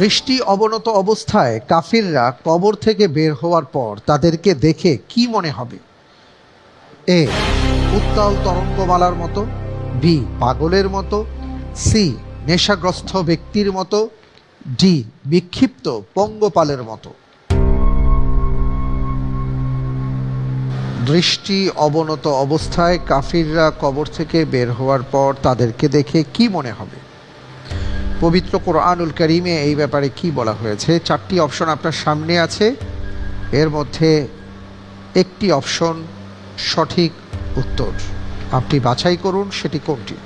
দৃষ্টি অবনত অবস্থায় কাফিররা কবর থেকে বের হওয়ার পর তাদেরকে দেখে কি মনে হবে? এ, উত্তাল তরঙ্গমালার মতো, বি, পাগলের মতো, সি, নেশাগ্রস্ত ব্যক্তির মতো, ডি, বিক্ষিপ্ত পঙ্গপালের মতো। দৃষ্টি অবনত অবস্থায় কাফিররা কবর থেকে বের হওয়ার পর তাদেরকে দেখে কি মনে হবে? পবিত্র কোরআনুল কারীমে এই ব্যাপারে কি বলা হয়েছে? 4টি অপশন আপনার সামনে আছে, এর মধ্যে একটি অপশন সঠিক উত্তর। আপনি বাছাই করুন সেটি কোনটি।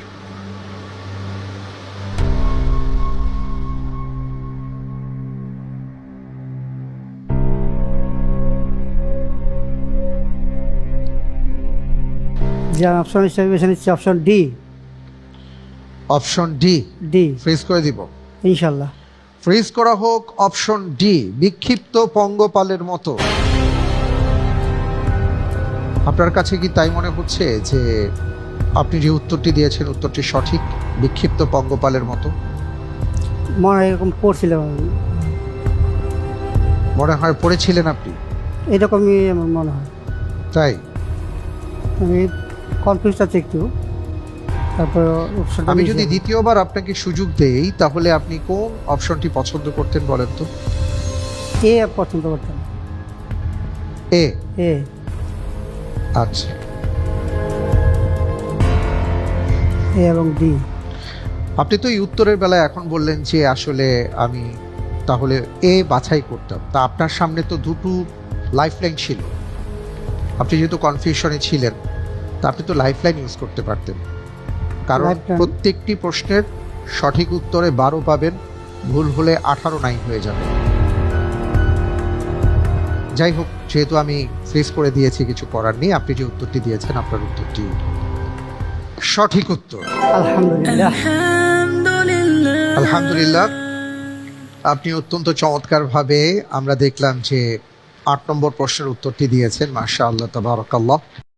যে অপশন হিসেবে বেছে নিচ্ছি option D. Option D D fridge করে দিব। ইনশাল্লাহ। ফ্রিজ করা হোক অপশন ডি, বিক্ষিপ্ত পঙ্গপালের মতো। আপনার কাছে কি তাই মনে হচ্ছে যে আপনি যে উত্তরটি দিয়েছেন উত্তরটি সঠিক, বিক্ষিপ্ত পঙ্গপালের মতো? মনে হয় এরকম পড়ছিলাম আমি। মনে হয় পড়েছিলেন আপনি? এরকমই আমার মনে হয়। তাই আমি কনফিউজ আছে একটু। তারপর আমি যদি দ্বিতীয়বার আপনাকে সুযোগ দেই তাহলে আপনি কোন অপশনটি পছন্দ করতেন বলেন তো? এ পছন্দ করতাম। এ। এ। আচ্ছা, এ এবং ডি। আপনি তো এই উত্তরের বেলায় এখন বললেন যে আসলে আমি তাহলে এ বাছাই করতাম। তা আপনার সামনে তো দুটো লাইফলাইন ছিল, আপনি যেহেতু কনফিউশনে ছিলেন তা আপনি তো লাইফলাইন ইউজ করতে পারতেন, কারণ প্রত্যেকটি প্রশ্নের সঠিক উত্তরে 12 পাবেন, ভুল হলে 18 নাই হয়ে যাবে। যাই হোক, যেহেতু আমি ফ্রিজ করে দিয়েছি কিছু করার নেই, আপনি যে উত্তরটি দিয়েছেন আপনার উত্তরটি সঠিক উত্তর। আলহামদুলিল্লাহ। আলহামদুলিল্লাহ, আপনি অত্যন্ত চমৎকারভাবে আমরা দেখলাম যে 8 নম্বর প্রশ্নের উত্তরটি দিয়েছেন। মাশাআল্লাহ, তাবারাকাল্লাহ।